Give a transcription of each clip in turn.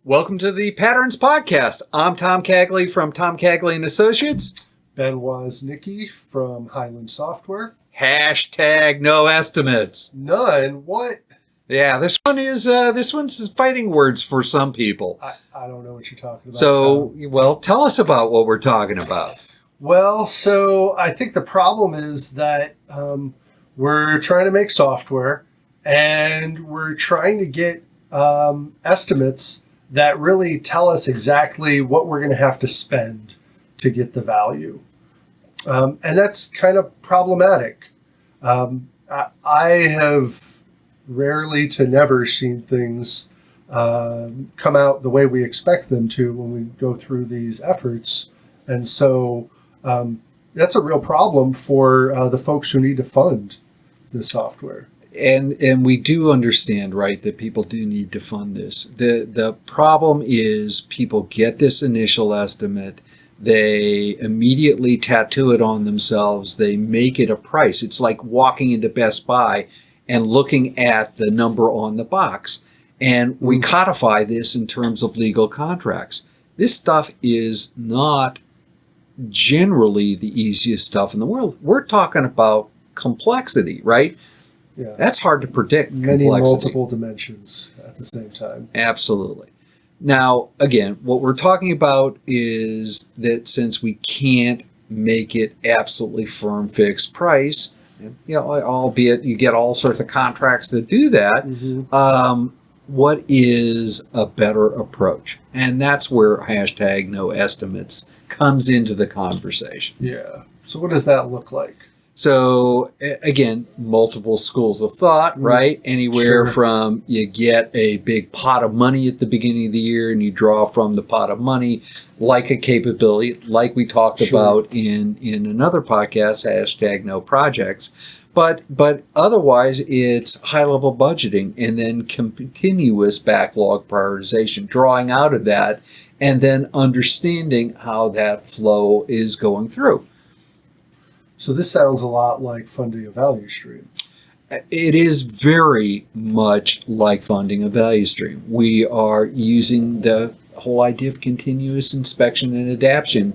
Welcome to the Patterns Podcast. I'm Tom Cagley from Tom Cagley and Associates. Ben Woznicki from Highland Software. Hashtag no estimates. None? What? Yeah, this one's fighting words for some people. I don't know what you're talking about. So, Tom. well, tell us about what we're talking about. Well, so I think the problem is that we're trying to make software and we're trying to get estimates that really tell us exactly what we're going to have to spend to get the value. And that's kind of problematic. I have rarely to never seen things come out the way we expect them to when we go through these efforts. And so that's a real problem for the folks who need to fund this software. And we do understand, right, that people do need to fund this. The problem is people get this initial estimate, they immediately tattoo it on themselves, they make it a price. It's like walking into Best Buy and looking at the number on the box. And we codify this in terms of legal contracts. This stuff is not generally the easiest stuff in the world. We're talking about complexity, right? Yeah. That's hard to predict. Many complexity. multiple dimensions at the same time. Absolutely. Now, again, what we're talking about is that since we can't make it absolutely firm fixed price, albeit you get all sorts of contracts that do that, what is a better approach? And that's where hashtag no estimates comes into the conversation. Yeah. So what does that look like? So, again, multiple schools of thought, right? Anywhere from you get a big pot of money at the beginning of the year and you draw from the pot of money like a capability, like we talked about in another podcast, hashtag no projects. But otherwise, it's high-level budgeting and then continuous backlog prioritization, drawing out of that and then understanding how that flow is going through. So this sounds a lot like funding a value stream. It is very much like funding a value stream. We are using the whole idea of continuous inspection and adaptation,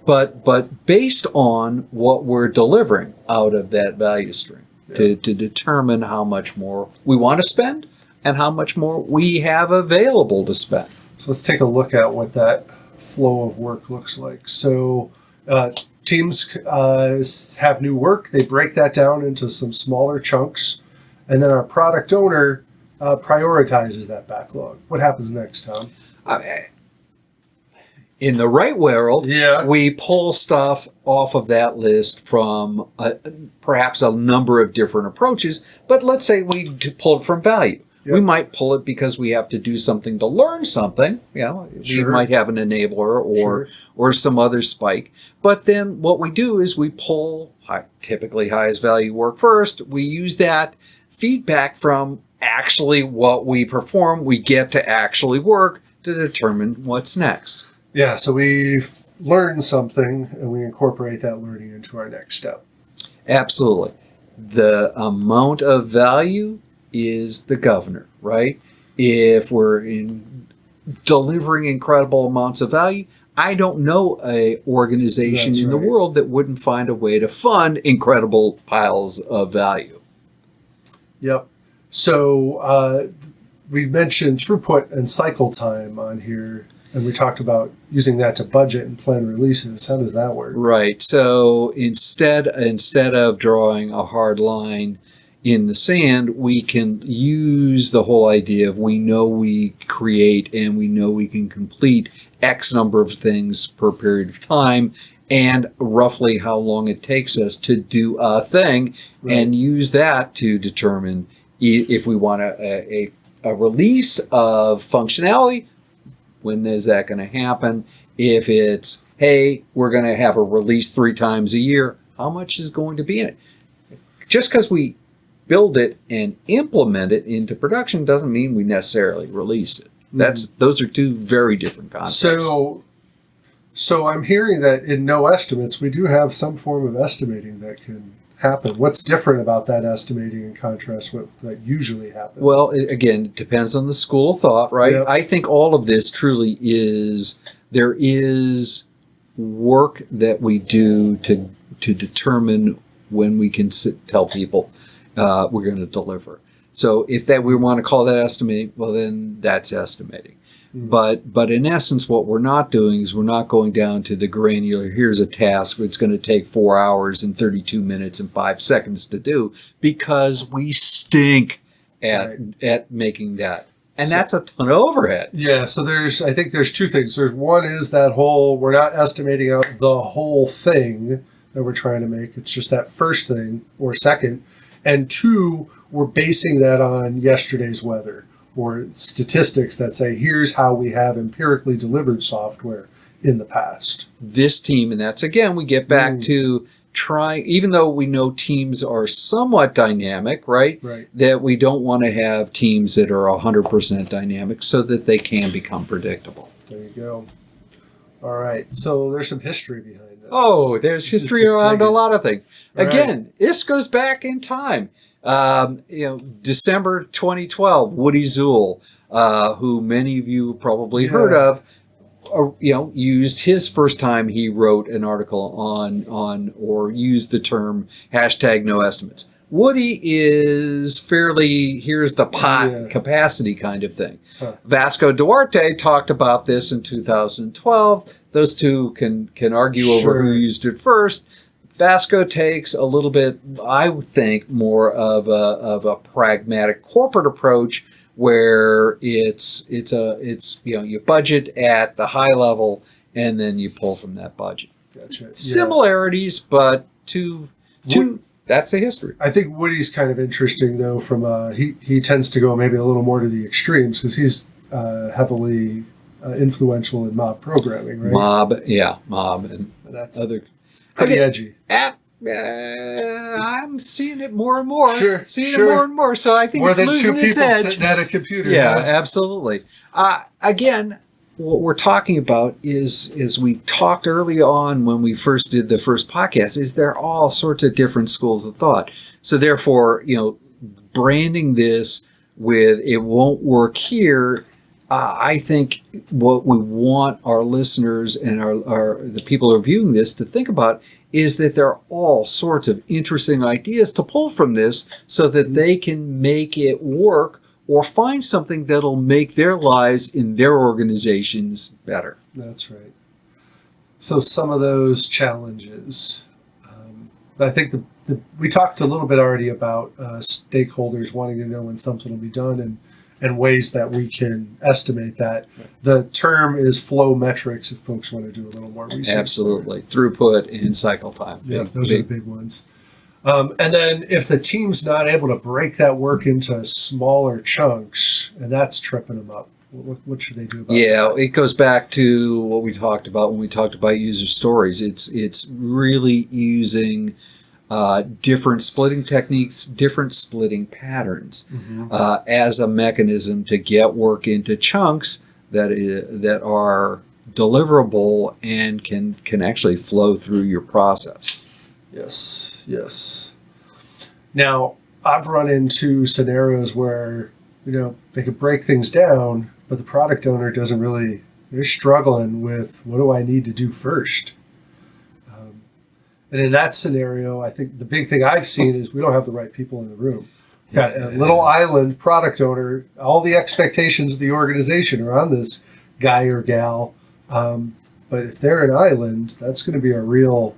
but based on what we're delivering out of that value stream to determine how much more we want to spend and how much more we have available to spend. So let's take a look at what that flow of work looks like. So teams have new work. They break that down into some smaller chunks. And then our product owner prioritizes that backlog. What happens next, Tom? In the right world, we pull stuff off of that list from perhaps a number of different approaches. But let's say we pull it from value. We might pull it because we have to do something to learn something. We might have an enabler or some other spike. But then what we do is we pull typically highest value work first. We use that feedback from actually what we perform. We get to actually work to determine what's next. Yeah, so we've learned something and we incorporate that learning into our next step. Absolutely. The amount of value is the governor, right? If we're delivering incredible amounts of value, I don't know a organization in the world that wouldn't find a way to fund incredible piles of value. Yep. So we mentioned throughput and cycle time on here, and we talked about using that to budget and plan releases. How does that work? Right. So instead of drawing a hard line in the sand, we can use the whole idea of we know we create and we know we can complete X number of things per period of time and roughly how long it takes us to do a thing and use that to determine if we want a release of functionality. When is that going to happen? If it's, hey, we're going to have a release 3 times a year, how much is going to be in it? Just because we build it and implement it into production doesn't mean we necessarily release it. Those are two very different concepts. So I'm hearing that in no estimates, we do have some form of estimating that can happen? What's different about that estimating in contrast to what that usually happens? Well, again, it depends on the school of thought, right? Yep. I think all of this truly is, there is work that we do to determine when we can tell people we're going to deliver. So if that we want to call that estimating, well, then that's estimating. But in essence, what we're not doing is we're not going down to the granular, here's a task it's going to take 4 hours and 32 minutes and 5 seconds to do, because we stink at making that. And that's a ton of overhead. Yeah, so I think there's two things. There's one is that whole, we're not estimating out the whole thing that we're trying to make. It's just that first thing or second. And two, we're basing that on yesterday's weather or statistics that say, here's how we have empirically delivered software in the past. This team, and that's, again, we get back to trying, even though we know teams are somewhat dynamic, right? That we don't want to have teams that are 100% dynamic so that they can become predictable. There you go. All right. So there's some history behind this. Oh, there's history around a lot of things. Again, this goes back in time. December 2012, Woody Zuhl, who many of you probably heard of, used his first time he wrote an article on or used the term #no estimates. Woody is fairly, here's the pot capacity kind of thing. Vasco Duarte talked about this in 2012. Those two can argue over who used it first. Vasco takes a little bit, I would think, more of a pragmatic corporate approach, where it's you budget at the high level and then you pull from that budget. Gotcha. Similarities, but two. That's the history. I think Woody's kind of interesting, though. From he tends to go maybe a little more to the extremes because he's heavily influential in mob programming, right? Mob, and that's other. Pretty edgy. I'm seeing it more and more. It more and more. So I think more it's than losing two its people edge. sitting at a computer. Yeah, absolutely. Again, what we're talking about is we talked early on when we first did the first podcast, is there are all sorts of different schools of thought. So therefore, branding this with it won't work here. I think what we want our listeners and the people who are viewing this to think about is that there are all sorts of interesting ideas to pull from this so that they can make it work or find something that'll make their lives in their organizations better. That's right. So some of those challenges, I think we talked a little bit already about stakeholders wanting to know when something will be done and ways that we can estimate that. The term is flow metrics if folks want to do a little more research. Absolutely. Throughput and cycle time. Yeah, those are the big ones. And then if the team's not able to break that work into smaller chunks, and that's tripping them up, what should they do about that? Yeah, it goes back to what we talked about when we talked about user stories. It's really using different splitting techniques, different splitting patterns as a mechanism to get work into chunks that are deliverable and can actually flow through your process. Yes. Now, I've run into scenarios where, they could break things down, but the product owner doesn't really, they're struggling with, what do I need to do first? And in that scenario, I think the big thing I've seen is we don't have the right people in the room. Got a little island product owner, all the expectations of the organization are on this guy or gal. But if they're an island, that's going to be a real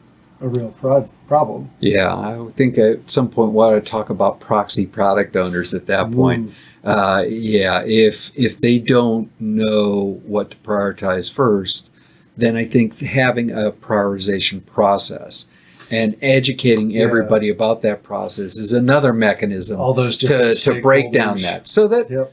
problem. Yeah, I would think at some point we ought to talk about proxy product owners at that point. If they don't know what to prioritize first, then I think having a prioritization process and educating everybody about that process is another mechanism all those to break down that so that it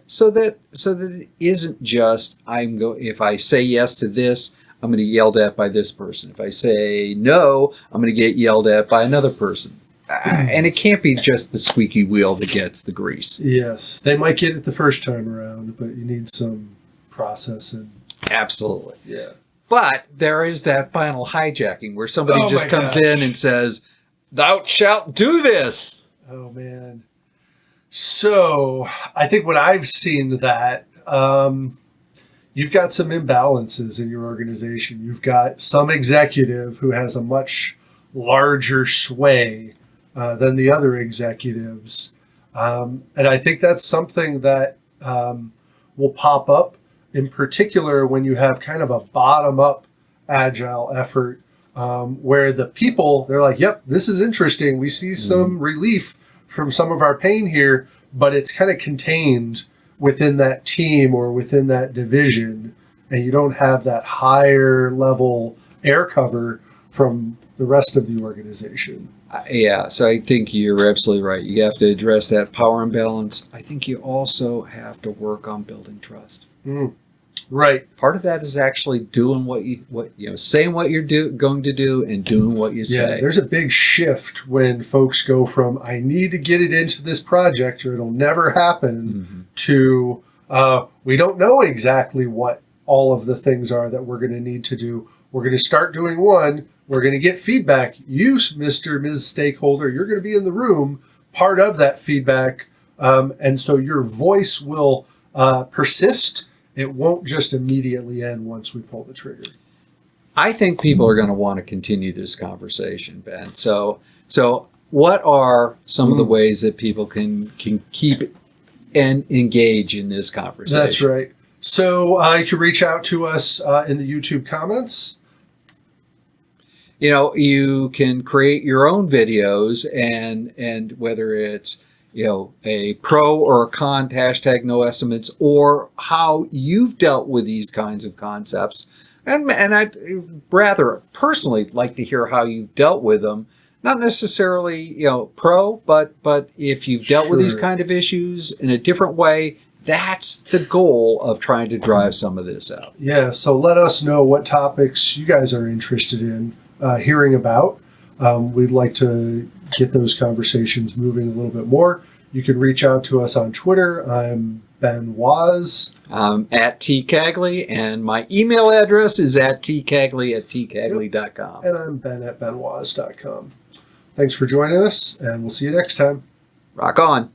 isn't just if I say yes to this, I'm going to get yelled at by this person. If I say no, I'm going to get yelled at by another person. And it can't be just the squeaky wheel that gets the grease. Yes, they might get it the first time around, but you need some process and absolutely. Yeah. But there is that final hijacking where somebody just comes in and says, Thou shalt do this. Oh, man. So I think when I've seen that, you've got some imbalances in your organization. You've got some executive who has a much larger sway than the other executives. And I think that's something that will pop up in particular when you have kind of a bottom-up agile effort where the people, they're like, yep, this is interesting. We see some relief from some of our pain here, but it's kind of contained within that team or within that division, and you don't have that higher level air cover from the rest of the organization. Yeah, so I think you're absolutely right. You have to address that power imbalance. I think you also have to work on building trust. Right. Part of that is actually doing saying what you're going to do and doing what you say. Yeah, there's a big shift when folks go from I need to get it into this project or it'll never happen to we don't know exactly what all of the things are that we're going to need to do. We're going to start doing one. We're going to get feedback. You, Mr. Ms. Stakeholder, you're going to be in the room, part of that feedback. And so your voice will persist. It won't just immediately end once we pull the trigger. I think people are going to want to continue this conversation, Ben. So what are some of the ways that people can keep and engage in this conversation? That's right. So you can reach out to us in the YouTube comments. You can create your own videos and whether it's a pro or a con hashtag no estimates, or how you've dealt with these kinds of concepts. And I'd rather personally like to hear how you've dealt with them. Not necessarily, pro, but if you've dealt with these kind of issues in a different way, that's the goal of trying to drive some of this out. Yeah, so let us know what topics you guys are interested in hearing about. We'd like to get those conversations moving a little bit more. You can reach out to us on Twitter. I'm Ben Waz. At tcagley, and my email address is at tcagley@tcagley.com. And I'm Ben at benwaz.com. Thanks for joining us, and we'll see you next time. Rock on.